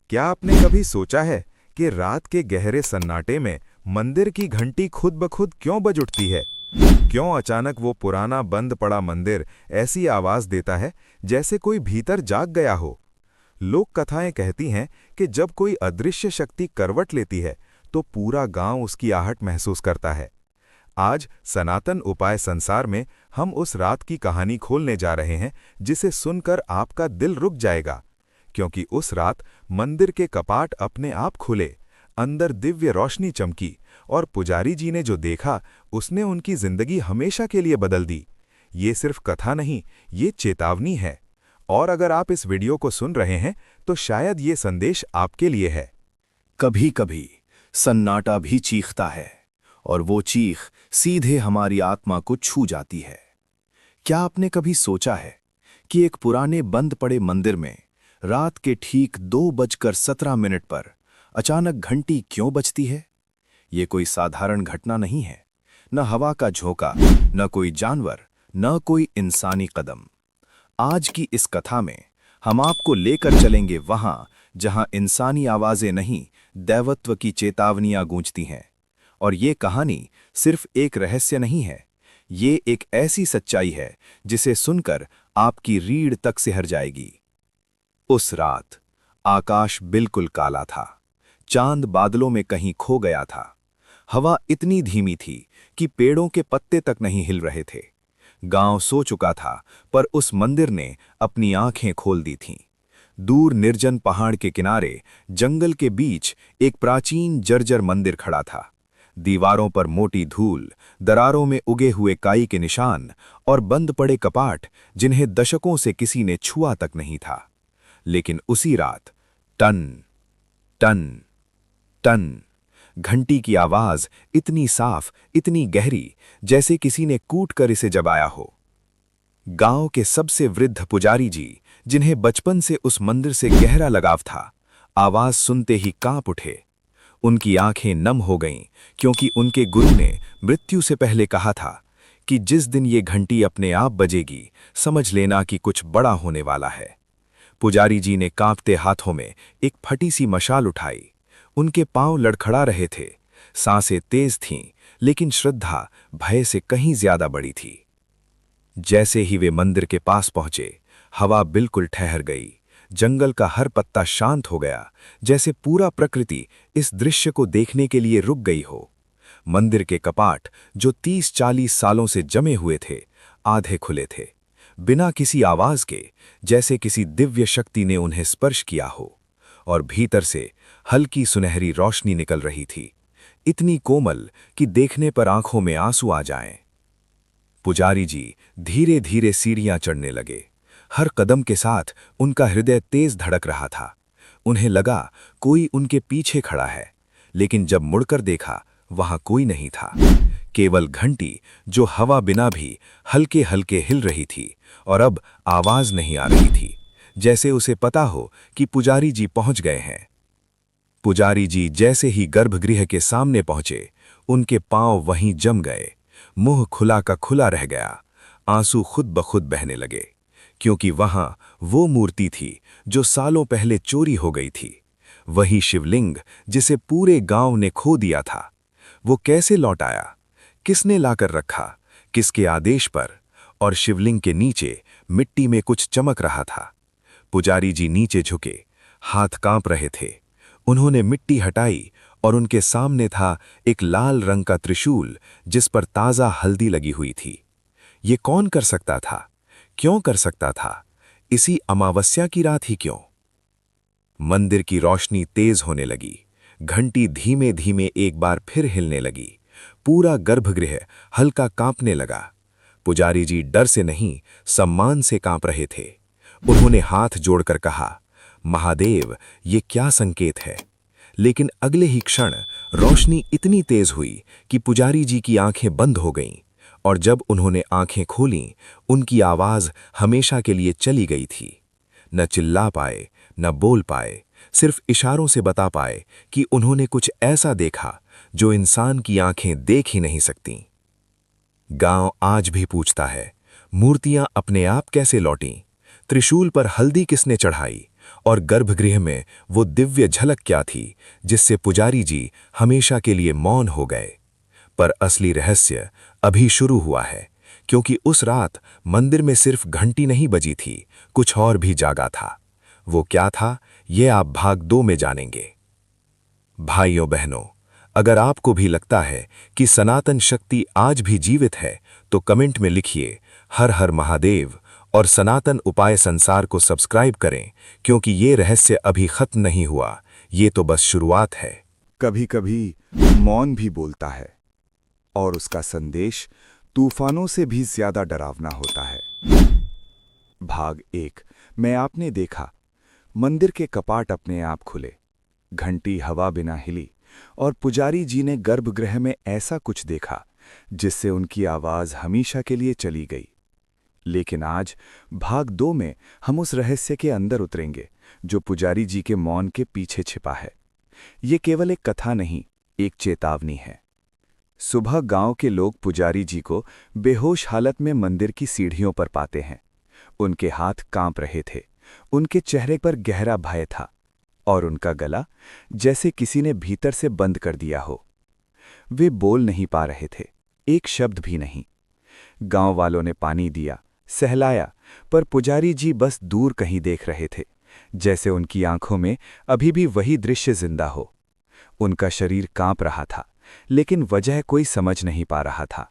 क्या आपने कभी सोचा है कि रात के गहरे सन्नाटे में मंदिर की घंटी खुद ब खुद क्यों बज उठती है? क्यों अचानक वो पुराना बंद पड़ा मंदिर ऐसी आवाज देता है जैसे कोई भीतर जाग गया हो? लोक कथाएं कहती हैं कि जब कोई अदृश्य शक्ति करवट लेती है तो पूरा गांव उसकी आहट महसूस करता है। आज सनातन उपाय संसार में हम उस रात की कहानी खोलने जा रहे हैं जिसे सुनकर आपका दिल रुक जाएगा, क्योंकि उस रात मंदिर के कपाट अपने आप खुले, अंदर दिव्य रोशनी चमकी और पुजारी जी ने जो देखा उसने उनकी जिंदगी हमेशा के लिए बदल दी। ये सिर्फ कथा नहीं, ये चेतावनी है। और अगर आप इस वीडियो को सुन रहे हैं तो शायद ये संदेश आपके लिए है। कभी कभी सन्नाटा भी चीखता है और वो चीख सीधे हमारी आत्मा को छू जाती है। क्या आपने कभी सोचा है कि एक पुराने बंद पड़े मंदिर में रात के ठीक 2:17 पर अचानक घंटी क्यों बजती है? ये कोई साधारण घटना नहीं है। न हवा का झोंका, न कोई जानवर, न कोई इंसानी कदम। आज की इस कथा में हम आपको लेकर चलेंगे वहां जहां इंसानी आवाजें नहीं, दैवत्व की चेतावनियां गूंजती हैं। और ये कहानी सिर्फ एक रहस्य नहीं है, ये एक ऐसी सच्चाई है जिसे सुनकर आपकी रीढ़ तक सिहर जाएगी। उस रात आकाश बिल्कुल काला था, चांद बादलों में कहीं खो गया था। हवा इतनी धीमी थी कि पेड़ों के पत्ते तक नहीं हिल रहे थे। गांव सो चुका था, पर उस मंदिर ने अपनी आंखें खोल दी थीं। दूर निर्जन पहाड़ के किनारे जंगल के बीच एक प्राचीन जर्जर मंदिर खड़ा था। दीवारों पर मोटी धूल, दरारों में उगे हुए काई के निशान और बंद पड़े कपाट जिन्हें दशकों से किसी ने छुआ तक नहीं था। लेकिन उसी रात टन टन टन घंटी की आवाज इतनी साफ, इतनी गहरी, जैसे किसी ने कूट कर इसे जबाया हो। गांव के सबसे वृद्ध पुजारी जी, जिन्हें बचपन से उस मंदिर से गहरा लगाव था, आवाज सुनते ही कांप उठे। उनकी आंखें नम हो गईं, क्योंकि उनके गुरु ने मृत्यु से पहले कहा था कि जिस दिन ये घंटी अपने आप बजेगी, समझ लेना कि कुछ बड़ा होने वाला है। पुजारी जी ने कांपते हाथों में एक फटी सी मशाल उठाई। उनके पांव लड़खड़ा रहे थे, सांसें तेज थीं, लेकिन श्रद्धा भय से कहीं ज्यादा बड़ी थी। जैसे ही वे मंदिर के पास पहुंचे, हवा बिल्कुल ठहर गई। जंगल का हर पत्ता शांत हो गया, जैसे पूरा प्रकृति इस दृश्य को देखने के लिए रुक गई हो। मंदिर के कपाट, जो 30-40 सालों से जमे हुए थे, आधे खुले थे, बिना किसी आवाज के, जैसे किसी दिव्य शक्ति ने उन्हें स्पर्श किया हो। और भीतर से हल्की सुनहरी रोशनी निकल रही थी, इतनी कोमल कि देखने पर आंखों में आंसू आ जाएं। पुजारी जी धीरे धीरे सीढ़ियां चढ़ने लगे। हर कदम के साथ उनका हृदय तेज धड़क रहा था। उन्हें लगा कोई उनके पीछे खड़ा है, लेकिन जब मुड़कर देखा, वहां कोई नहीं था। केवल घंटी, जो हवा बिना भी हल्के हल्के हिल रही थी, और अब आवाज नहीं आ रही थी, जैसे उसे पता हो कि पुजारी जी पहुंच गए हैं। पुजारी जी जैसे ही गर्भगृह के सामने पहुंचे, उनके पांव वहीं जम गए। मुंह खुला का खुला रह गया। आंसू खुद ब खुद बहने लगे, क्योंकि वहां वो मूर्ति थी जो सालों पहले चोरी हो गई थी। वही शिवलिंग जिसे पूरे गांव ने खो दिया था। वो कैसे लौट आया? किसने लाकर रखा? किसके आदेश पर? और शिवलिंग के नीचे मिट्टी में कुछ चमक रहा था। पुजारी जी नीचे झुके, हाथ कांप रहे थे। उन्होंने मिट्टी हटाई और उनके सामने था एक लाल रंग का त्रिशूल, जिस पर ताज़ा हल्दी लगी हुई थी। ये कौन कर सकता था? क्यों कर सकता था? इसी अमावस्या की रात ही क्यों? मंदिर की रोशनी तेज होने लगी। घंटी धीमे धीमे एक बार फिर हिलने लगी। पूरा गर्भगृह हल्का कांपने लगा। पुजारी जी डर से नहीं, सम्मान से कांप रहे थे। उन्होंने हाथ जोड़कर कहा, महादेव, ये क्या संकेत है? लेकिन अगले ही क्षण रोशनी इतनी तेज हुई कि पुजारी जी की आंखें बंद हो गईं, और जब उन्होंने आंखें खोलीं, उनकी आवाज हमेशा के लिए चली गई थी। न चिल्ला पाए, न बोल पाए, सिर्फ इशारों से बता पाए कि उन्होंने कुछ ऐसा देखा जो इंसान की आंखें देख ही नहीं सकतीं। गांव आज भी पूछता है, मूर्तियां अपने आप कैसे लौटीं? त्रिशूल पर हल्दी किसने चढ़ाई? और गर्भगृह में वो दिव्य झलक क्या थी जिससे पुजारी जी हमेशा के लिए मौन हो गए। पर असली रहस्य अभी शुरू हुआ है, क्योंकि उस रात मंदिर में सिर्फ घंटी नहीं बजी थी, कुछ और भी जागा था। वो क्या था, ये आप भाग 2 में जानेंगे। भाइयों बहनों, अगर आपको भी लगता है कि सनातन शक्ति आज भी जीवित है, तो कमेंट में लिखिए हर हर महादेव और सनातन उपाय संसार को सब्सक्राइब करें, क्योंकि ये रहस्य अभी खत्म नहीं हुआ, ये तो बस शुरुआत है। कभी कभी मौन भी बोलता है और उसका संदेश तूफानों से भी ज्यादा डरावना होता है। भाग 1 में आपने देखा, मंदिर के कपाट अपने आप खुले, घंटी हवा बिना हिली और पुजारी जी ने गर्भगृह में ऐसा कुछ देखा जिससे उनकी आवाज हमेशा के लिए चली गई। लेकिन आज भाग 2 में हम उस रहस्य के अंदर उतरेंगे जो पुजारी जी के मौन के पीछे छिपा है। ये केवल एक कथा नहीं, एक चेतावनी है। सुबह गांव के लोग पुजारी जी को बेहोश हालत में मंदिर की सीढ़ियों पर पाते हैं। उनके हाथ कांप रहे थे, उनके चेहरे पर गहरा भय था और उनका गला जैसे किसी ने भीतर से बंद कर दिया हो। वे बोल नहीं पा रहे थे, एक शब्द भी नहीं। गांव वालों ने पानी दिया, सहलाया, पर पुजारी जी बस दूर कहीं देख रहे थे, जैसे उनकी आंखों में अभी भी वही दृश्य जिंदा हो। उनका शरीर कांप रहा था, लेकिन वजह कोई समझ नहीं पा रहा था।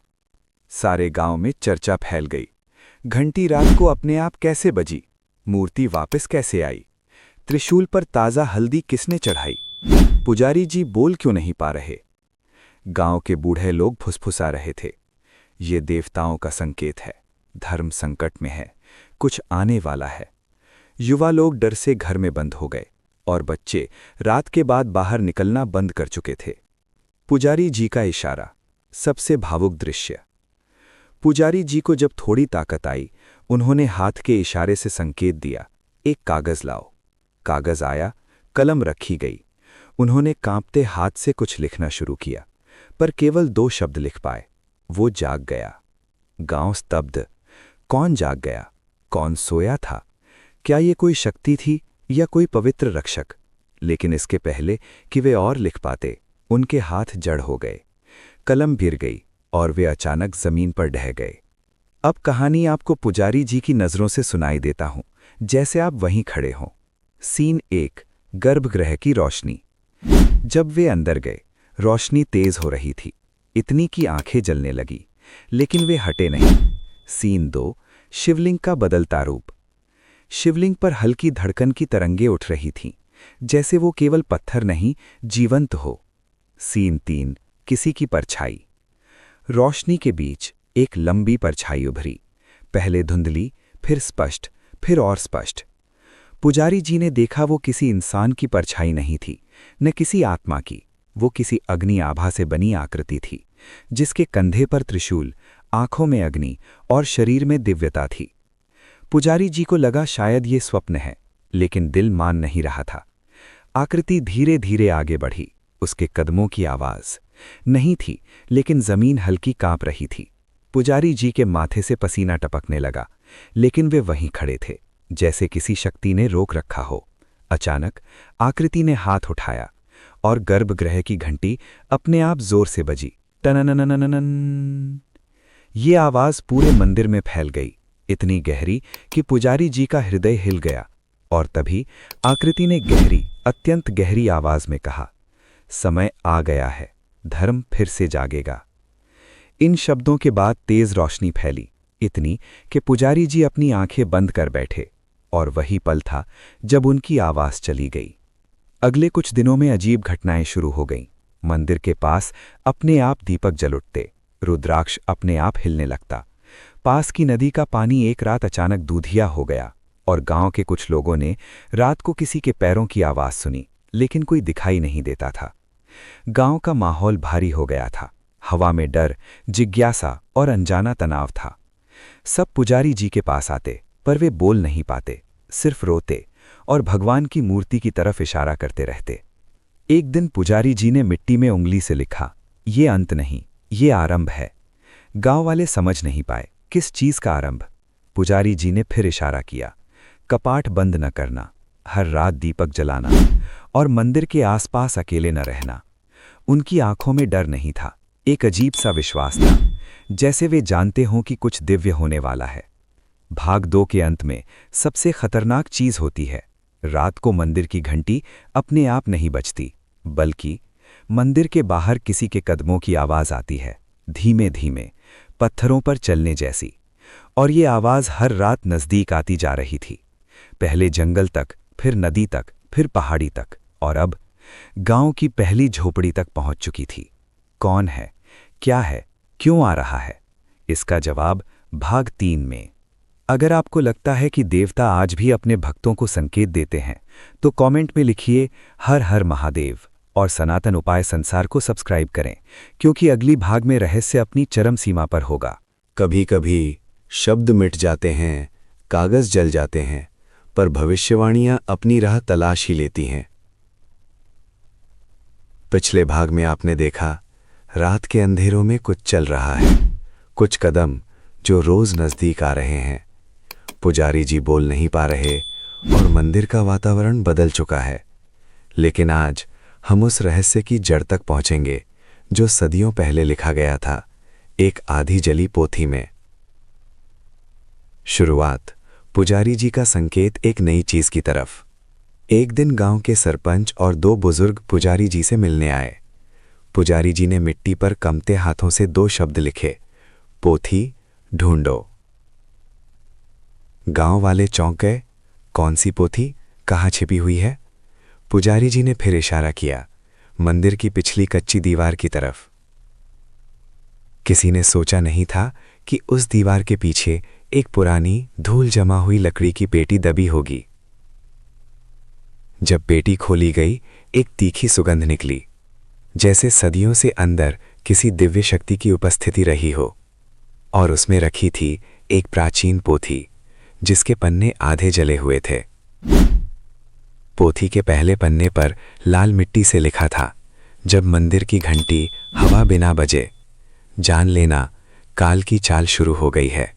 सारे गांव में चर्चा फैल गई। घंटी रात को अपने आप कैसे बजी? मूर्ति वापस कैसे आई? त्रिशूल पर ताजा हल्दी किसने चढ़ाई? पुजारी जी बोल क्यों नहीं पा रहे? गांव के बूढ़े लोग फुसफुसा रहे थे, ये देवताओं का संकेत है, धर्म संकट में है, कुछ आने वाला है। युवा लोग डर से घर में बंद हो गए और बच्चे रात के बाद बाहर निकलना बंद कर चुके थे। पुजारी जी का इशारा, सबसे भावुक दृश्य। पुजारी जी को जब थोड़ी ताकत आई, उन्होंने हाथ के इशारे से संकेत दिया, एक कागज लाओ। कागज आया, कलम रखी गई। उन्होंने कांपते हाथ से कुछ लिखना शुरू किया, पर केवल 2 शब्द लिख पाए, वो जाग गया। गांव स्तब्ध। कौन जाग गया? कौन सोया था? क्या ये कोई शक्ति थी या कोई पवित्र रक्षक? लेकिन इसके पहले कि वे और लिख पाते, उनके हाथ जड़ हो गए, कलम गिर गई और वे अचानक जमीन पर ढह गए। अब कहानी आपको पुजारी जी की नजरों से सुनाई देता हूं, जैसे आप वहीं खड़े हों। सीन 1, गर्भगृह की रोशनी। जब वे अंदर गए, रोशनी तेज हो रही थी, इतनी कि आंखें जलने लगी, लेकिन वे हटे नहीं। सीन 2, शिवलिंग का बदलता रूप। शिवलिंग पर हल्की धड़कन की तरंगें उठ रही थीं, जैसे वो केवल पत्थर नहीं, जीवंत हो। सीन 3, किसी की परछाई। रोशनी के बीच एक लंबी परछाई उभरी, पहले धुंधली, फिर स्पष्ट, फिर और स्पष्ट। पुजारी जी ने देखा वो किसी इंसान की परछाई नहीं थी, न किसी आत्मा की, वो किसी अग्नि आभा से बनी आकृति थी, जिसके कंधे पर त्रिशूल, आंखों में अग्नि और शरीर में दिव्यता थी। पुजारी जी को लगा शायद ये स्वप्न है, लेकिन दिल मान नहीं रहा था। आकृति धीरे धीरे आगे बढ़ी, उसके कदमों की आवाज नहीं थी, लेकिन जमीन हल्की कांप रही थी। पुजारी जी के माथे से पसीना टपकने लगा, लेकिन वे वहीं खड़े थे, जैसे किसी शक्ति ने रोक रखा हो। अचानक आकृति ने हाथ उठाया और गर्भगृह की घंटी अपने आप जोर से बजी, टननननननन। ये आवाज पूरे मंदिर में फैल गई, इतनी गहरी कि पुजारी जी का हृदय हिल गया। और तभी आकृति ने गहरी, अत्यंत गहरी आवाज में कहा, समय आ गया है, धर्म फिर से जागेगा। इन शब्दों के बाद तेज रोशनी फैली, इतनी कि पुजारी जी अपनी आंखें बंद कर बैठे, और वही पल था जब उनकी आवाज चली गई। अगले कुछ दिनों में अजीब घटनाएं शुरू हो गईं। मंदिर के पास अपने आप दीपक जल उठते, रुद्राक्ष अपने आप हिलने लगता। पास की नदी का पानी एक रात अचानक दूधिया हो गया, और गांव के कुछ लोगों ने रात को किसी के पैरों की आवाज सुनी, लेकिन कोई दिखाई नहीं देता था। गांव का माहौल भारी हो गया था, हवा में डर, जिज्ञासा और अनजाना तनाव था। सब पुजारी जी के पास आते, पर वे बोल नहीं पाते, सिर्फ रोते और भगवान की मूर्ति की तरफ इशारा करते रहते। एक दिन पुजारी जी ने मिट्टी में उंगली से लिखा, ये अंत नहीं, ये आरंभ है। गांव वाले समझ नहीं पाए, किस चीज का आरंभ? पुजारी जी ने फिर इशारा किया, कपाट बंद न करना, हर रात दीपक जलाना और मंदिर के आसपास अकेले न रहना। उनकी आंखों में डर नहीं था, एक अजीब सा विश्वास था, जैसे वे जानते हों कि कुछ दिव्य होने वाला है। भाग 2 के अंत में सबसे खतरनाक चीज होती है। रात को मंदिर की घंटी अपने आप नहीं बजती, बल्कि मंदिर के बाहर किसी के कदमों की आवाज आती है, धीमे धीमे, पत्थरों पर चलने जैसी। और ये आवाज हर रात नजदीक आती जा रही थी, पहले जंगल तक, फिर नदी तक, फिर पहाड़ी तक, और अब गांव की पहली झोपड़ी तक पहुंच चुकी थी। कौन है, क्या है, क्यों आ रहा है? इसका जवाब भाग 3 में। अगर आपको लगता है कि देवता आज भी अपने भक्तों को संकेत देते हैं, तो कमेंट में लिखिए हर हर महादेव, और सनातन उपाय संसार को सब्सक्राइब करें, क्योंकि अगली भाग में रहस्य अपनी चरम सीमा पर होगा। कभी कभी शब्द मिट जाते हैं, कागज जल जाते हैं, पर भविष्यवाणियां अपनी राह तलाश ही लेती हैं। पिछले भाग में आपने देखा, रात के अंधेरों में कुछ चल रहा है, कुछ कदम जो रोज नजदीक आ रहे हैं। पुजारी जी बोल नहीं पा रहे और मंदिर का वातावरण बदल चुका है। लेकिन आज हम उस रहस्य की जड़ तक पहुंचेंगे जो सदियों पहले लिखा गया था, एक आधी जली पोथी में। शुरुआत पुजारी जी का संकेत एक नई चीज की तरफ। एक दिन गांव के सरपंच और 2 बुजुर्ग पुजारी जी से मिलने आए। पुजारी जी ने मिट्टी पर कमते हाथों से 2 शब्द लिखे, पोथी ढूंढो। गांव वाले चौंक गए, कौन सी पोथी, कहाँ छिपी हुई है? पुजारी जी ने फिर इशारा किया, मंदिर की पिछली कच्ची दीवार की तरफ। किसी ने सोचा नहीं था कि उस दीवार के पीछे एक पुरानी धूल जमा हुई लकड़ी की पेटी दबी होगी। जब पेटी खोली गई, एक तीखी सुगंध निकली, जैसे सदियों से अंदर किसी दिव्य शक्ति की उपस्थिति रही हो। और उसमें रखी थी एक प्राचीन पोथी, जिसके पन्ने आधे जले हुए थे। पोथी के पहले पन्ने पर लाल मिट्टी से लिखा था, जब मंदिर की घंटी हवा बिना बजे, जान लेना काल की चाल शुरू हो गई है।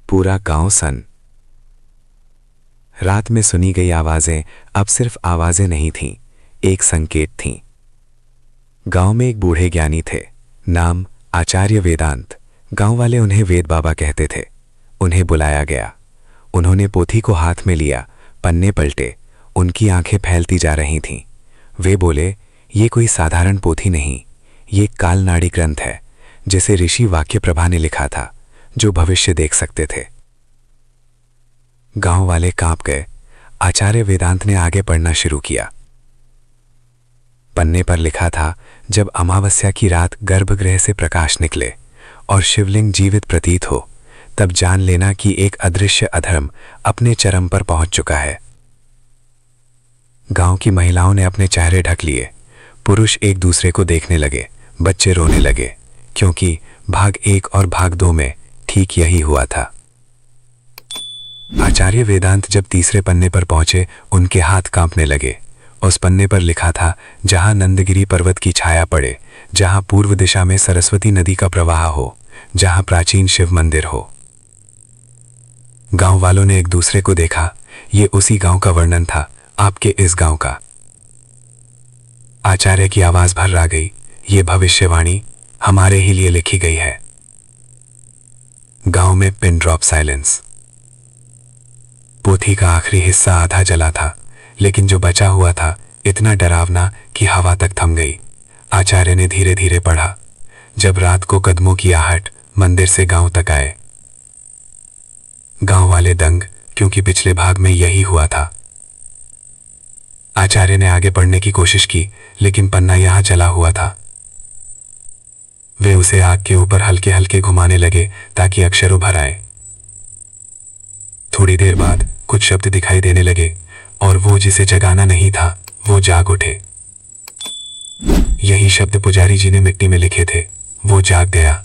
पूरा गांव सन। रात में सुनी गई आवाजें अब सिर्फ आवाजें नहीं थीं, एक संकेत थीं। गांव में एक बूढ़े ज्ञानी थे, नाम आचार्य वेदांत। गांव वाले उन्हें वेद बाबा कहते थे। उन्हें बुलाया गया। उन्होंने पोथी को हाथ में लिया, पन्ने पलटे, उनकी आंखें फैलती जा रही थीं। वे बोले, ये कोई साधारण पोथी नहीं, ये कालनाड़ी ग्रंथ है, जिसे ऋषि वाक्य प्रभा ने लिखा था, जो भविष्य देख सकते थे। गांव वाले कांप गए। आचार्य वेदांत ने आगे पढ़ना शुरू किया। पन्ने पर लिखा था, जब अमावस्या की रात गर्भगृह से प्रकाश निकले और शिवलिंग जीवित प्रतीत हो, तब जान लेना कि एक अदृश्य अधर्म अपने चरम पर पहुंच चुका है। गांव की महिलाओं ने अपने चेहरे ढक लिए, पुरुष एक दूसरे को देखने लगे, बच्चे रोने लगे, क्योंकि भाग 1 और भाग 2 में ठीक यही हुआ था। आचार्य वेदांत जब तीसरे पन्ने पर पहुंचे, उनके हाथ कांपने लगे। उस पन्ने पर लिखा था, जहां नंदगिरी पर्वत की छाया पड़े, जहां पूर्व दिशा में सरस्वती नदी का प्रवाह हो, जहां प्राचीन शिव मंदिर हो। गांव वालों ने एक दूसरे को देखा। ये उसी गांव का वर्णन था, आपके इस गांव का। आचार्य की आवाज भर आ गई, ये भविष्यवाणी हमारे ही लिए लिखी गई है। गांव में पिन ड्रॉप साइलेंस। पोथी का आखिरी हिस्सा आधा जला था, लेकिन जो बचा हुआ था इतना डरावना कि हवा तक थम गई। आचार्य ने धीरे धीरे पढ़ा, जब रात को कदमों की आहट मंदिर से गांव तक आए। गांव वाले दंग, क्योंकि पिछले भाग में यही हुआ था। आचार्य ने आगे पढ़ने की कोशिश की, लेकिन पन्ना यहां जला हुआ था। वे उसे आग के ऊपर हल्के हल्के घुमाने लगे ताकि अक्षर उभर आए। थोड़ी देर बाद कुछ शब्द दिखाई देने लगे, और वो जिसे जगाना नहीं था वो जाग उठे। यही शब्द पुजारी जी ने मिट्टी में लिखे थे। वो जाग गया।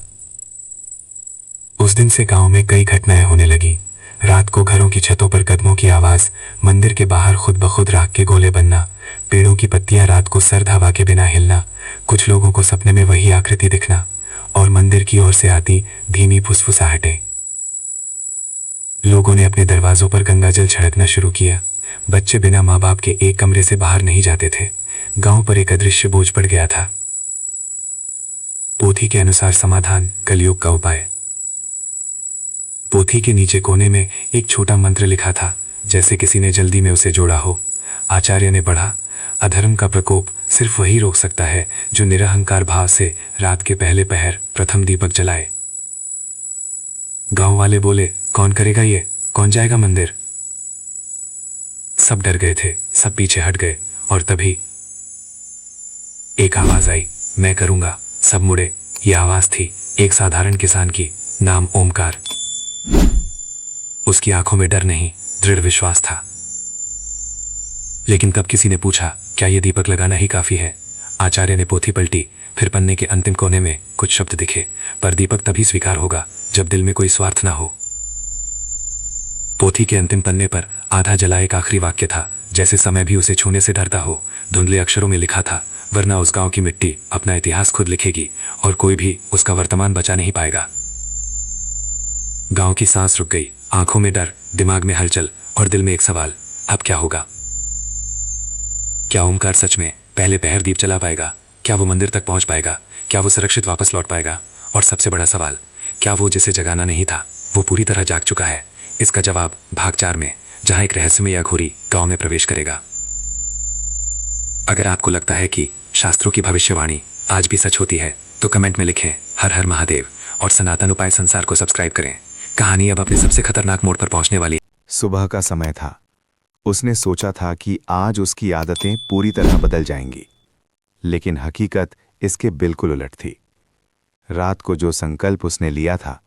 उस दिन से गांव में कई घटनाएं होने लगी। रात को घरों की छतों पर कदमों की आवाज, मंदिर के बाहर खुद ब खुद राख के गोले बनना, पेड़ों की पत्तियां रात को सर्द हवा के बिना हिलना, कुछ लोगों को सपने में वही आकृति दिखना, और मंदिर की ओर से आती धीमी फुसफुसाहटें। लोगों ने अपने दरवाजों पर गंगाजल छिड़कना शुरू किया, बच्चे बिना माँ बाप के एक कमरे से बाहर नहीं जाते थे। गांव पर एक अदृश्य बोझ पड़ गया था। पोथी के अनुसार समाधान, कलयुग का उपाय। पोथी के नीचे कोने में एक छोटा मंत्र लिखा था, जैसे किसी ने जल्दी में उसे जोड़ा हो। आचार्य ने पढ़ा, अधर्म का प्रकोप सिर्फ वही रोक सकता है जो निरहंकार भाव से रात के पहले पहर प्रथम दीपक जलाए। गांव वाले बोले, कौन करेगा ये, कौन जाएगा मंदिर? सब डर गए थे, सब पीछे हट गए। और तभी एक आवाज आई, मैं करूंगा। सब मुड़े। यह आवाज थी एक साधारण किसान की, नाम ओमकार। उसकी आंखों में डर नहीं, दृढ़ विश्वास था। लेकिन तब किसी ने पूछा, क्या यह दीपक लगाना ही काफी है? आचार्य ने पोथी पलटी, फिर पन्ने के अंतिम कोने में कुछ शब्द दिखे, पर दीपक तभी स्वीकार होगा जब दिल में कोई स्वार्थ ना हो। पोथी के अंतिम पन्ने पर आधा जला एक आखिरी वाक्य था, जैसे समय भी उसे छूने से डरता हो। धुंधले अक्षरों में लिखा था, वरना उस गांव की मिट्टी अपना इतिहास खुद लिखेगी और कोई भी उसका वर्तमान बचा नहीं पाएगा। गांव की सांस रुक गई, आंखों में डर, दिमाग में हलचल और दिल में एक सवाल, अब क्या होगा? क्या ओमकार सच में पहले पहर दीप जला पाएगा? क्या वो मंदिर तक पहुंच पाएगा? क्या वो सुरक्षित वापस लौट पाएगा? और सबसे बड़ा सवाल, क्या वो जिसे जगाना नहीं था वो पूरी तरह जाग चुका है? इसका जवाब भाग 4 में, जहां एक रहस्यमय अघोरी गांव में प्रवेश करेगा। अगर आपको लगता है कि शास्त्रों की भविष्यवाणी आज भी सच होती है तो कमेंट में लिखें हर हर महादेव और सनातन उपाय संसार को सब्सक्राइब करें। कहानी अब अपने सबसे खतरनाक मोड़ पर पहुंचने वाली है। सुबह का समय था। उसने सोचा था कि आज उसकी आदतें पूरी तरह बदल जाएंगी, लेकिन हकीकत इसके बिल्कुल उलट थी। रात को जो संकल्प उसने लिया था,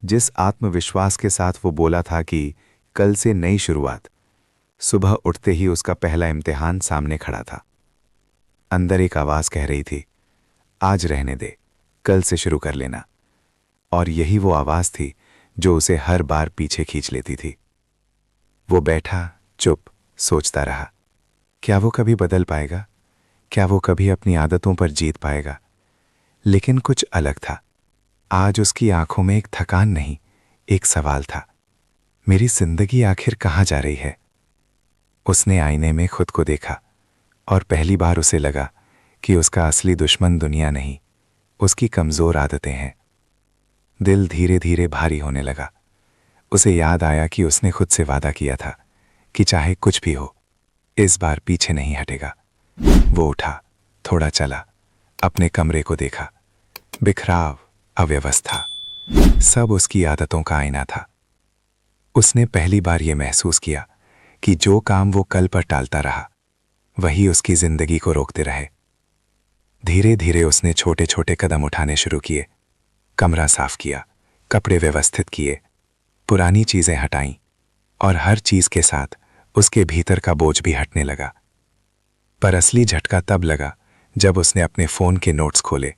जिस आत्मविश्वास के साथ वो बोला था कि कल से नई शुरुआत, सुबह उठते ही उसका पहला इम्तिहान सामने खड़ा था। अंदर एक आवाज कह रही थी, आज रहने दे, कल से शुरू कर लेना। और यही वो आवाज थी जो उसे हर बार पीछे खींच लेती थी। वो बैठा चुप सोचता रहा, क्या वो कभी बदल पाएगा? क्या वो कभी अपनी आदतों पर जीत पाएगा? लेकिन कुछ अलग था। आज उसकी आंखों में एक थकान नहीं, एक सवाल था, मेरी जिंदगी आखिर कहाँ जा रही है? उसने आईने में खुद को देखा और पहली बार उसे लगा कि उसका असली दुश्मन दुनिया नहीं, उसकी कमजोर आदतें हैं। दिल धीरे धीरे भारी होने लगा। उसे याद आया कि उसने खुद से वादा किया था कि चाहे कुछ भी हो, इस बार पीछे नहीं हटेगा। वो उठा, थोड़ा चला, अपने कमरे को देखा। बिखराव, अव्यवस्था, सब उसकी आदतों का आईना था। उसने पहली बार यह महसूस किया कि जो काम वो कल पर टालता रहा, वही उसकी जिंदगी को रोकते रहे। धीरे धीरे उसने छोटे छोटे कदम उठाने शुरू किए। कमरा साफ किया, कपड़े व्यवस्थित किए, पुरानी चीजें हटाईं और हर चीज के साथ उसके भीतर का बोझ भी हटने लगा। पर असली झटका तब लगा जब उसने अपने फोन के नोट्स खोले,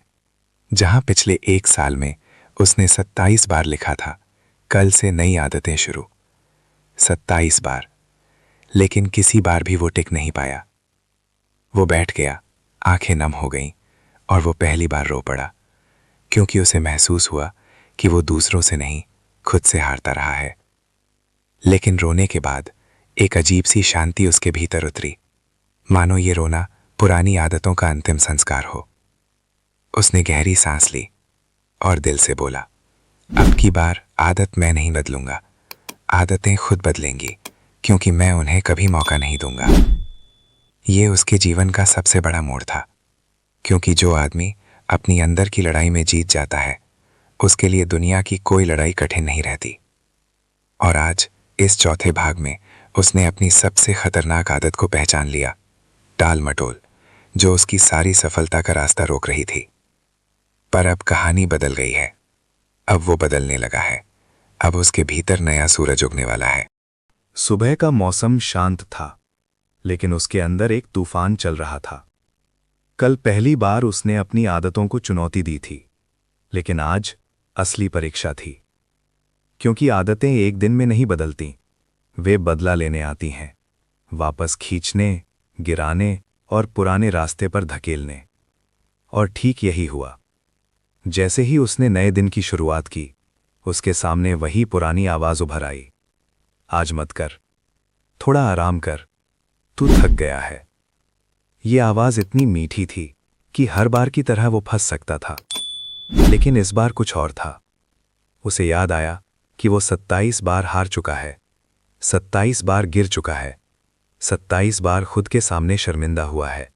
जहां पिछले 1 साल में उसने 27 बार लिखा था, कल से नई आदतें शुरू। 27 बार। लेकिन किसी बार भी वो टिक नहीं पाया। वो बैठ गया, आंखें नम हो गईं और वो पहली बार रो पड़ा, क्योंकि उसे महसूस हुआ कि वो दूसरों से नहीं, खुद से हारता रहा है। लेकिन रोने के बाद एक अजीब सी शांति उसके भीतर उतरी, मानो ये रोना पुरानी आदतों का अंतिम संस्कार हो। उसने गहरी सांस ली और दिल से बोला, अब की बार आदत मैं नहीं बदलूंगा, आदतें खुद बदलेंगी, क्योंकि मैं उन्हें कभी मौका नहीं दूंगा। ये उसके जीवन का सबसे बड़ा मोड़ था, क्योंकि जो आदमी अपनी अंदर की लड़ाई में जीत जाता है, उसके लिए दुनिया की कोई लड़ाई कठिन नहीं रहती। और आज इस चौथे भाग में उसने अपनी सबसे खतरनाक आदत को पहचान लिया, टाल मटोल, जो उसकी सारी सफलता का रास्ता रोक रही थी। पर अब कहानी बदल गई है। अब वो बदलने लगा है। अब उसके भीतर नया सूरज उगने वाला है। सुबह का मौसम शांत था, लेकिन उसके अंदर एक तूफान चल रहा था। कल पहली बार उसने अपनी आदतों को चुनौती दी थी, लेकिन आज असली परीक्षा थी। क्योंकि आदतें एक दिन में नहीं बदलती, वे बदला लेने आती हैं, वापस खींचने, गिराने और पुराने रास्ते पर धकेलने। और ठीक यही हुआ। जैसे ही उसने नए दिन की शुरुआत की, उसके सामने वही पुरानी आवाज उभर आई, आज मत कर, थोड़ा आराम कर, तू थक गया है। ये आवाज इतनी मीठी थी कि हर बार की तरह वो फंस सकता था, लेकिन इस बार कुछ और था। उसे याद आया कि वो 27 बार हार चुका है, 27 बार गिर चुका है, 27 बार खुद के सामने शर्मिंदा हुआ है।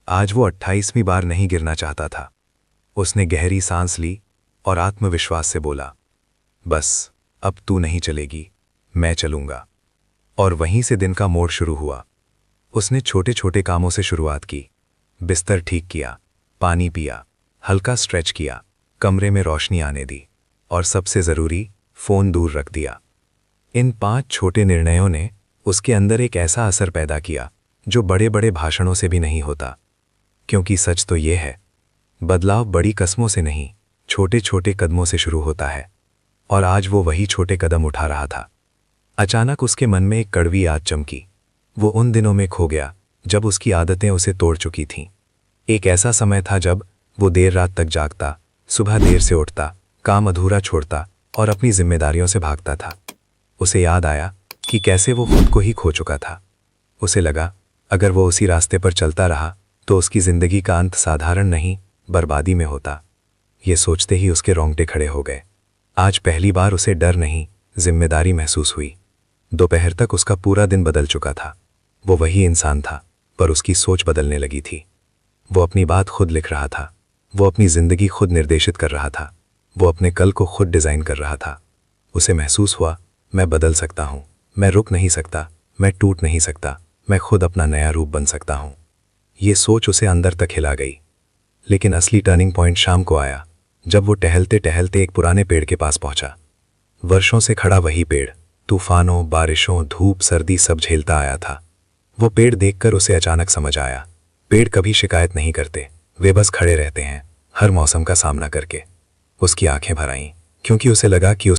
आज वो 28वीं बार नहीं गिरना चाहता था। उसने गहरी सांस ली और आत्मविश्वास से बोला, बस अब तू नहीं चलेगी, मैं चलूंगा। और वहीं से दिन का मोड़ शुरू हुआ। उसने छोटे छोटे कामों से शुरुआत की। बिस्तर ठीक किया, पानी पिया, हल्का स्ट्रेच किया, कमरे में रोशनी आने दी और सबसे ज़रूरी, फ़ोन दूर रख दिया। इन 5 छोटे निर्णयों ने उसके अंदर एक ऐसा असर पैदा किया जो बड़े बड़े भाषणों से भी नहीं होता। क्योंकि सच तो ये है, बदलाव बड़ी कस्मों से नहीं, छोटे छोटे कदमों से शुरू होता है। और आज वो वही छोटे कदम उठा रहा था। अचानक उसके मन में एक कड़वी याद चमकी। वो उन दिनों में खो गया जब उसकी आदतें उसे तोड़ चुकी थीं। एक ऐसा समय था जब वो देर रात तक जागता, सुबह देर से उठता, काम अधूरा छोड़ता और अपनी जिम्मेदारियों से भागता था। उसे याद आया कि कैसे वो खुद को ही खो चुका था। उसे लगा अगर वो उसी रास्ते पर चलता रहा तो उसकी जिंदगी का अंत साधारण नहीं, बर्बादी में होता। ये सोचते ही उसके रोंगटे खड़े हो गए। आज पहली बार उसे डर नहीं, जिम्मेदारी महसूस हुई। दोपहर तक उसका पूरा दिन बदल चुका था। वो वही इंसान था, पर उसकी सोच बदलने लगी थी। वो अपनी बात खुद लिख रहा था, वो अपनी जिंदगी खुद निर्देशित कर रहा था, वो अपने कल को खुद डिजाइन कर रहा था। उसे महसूस हुआ, मैं बदल सकता हूँ, मैं रुक नहीं सकता, मैं टूट नहीं सकता, मैं खुद अपना नया रूप बन सकता हूँ। ये सोच उसे अंदर तक हिला गई। लेकिन असली टर्निंग पॉइंट शाम को आया, जब वो टहलते टहलते एक पुराने पेड़ के पास पहुंचा। वर्षों से खड़ा वही पेड़, तूफानों, बारिशों, धूप, सर्दी सब झेलता आया था। वो पेड़ देखकर उसे अचानक समझ आया, पेड़ कभी शिकायत नहीं करते, वे बस खड़े रहते हैं, हर मौसम का सामना करके। उसकी आंखें भर आईं, क्योंकि उसे लगा कि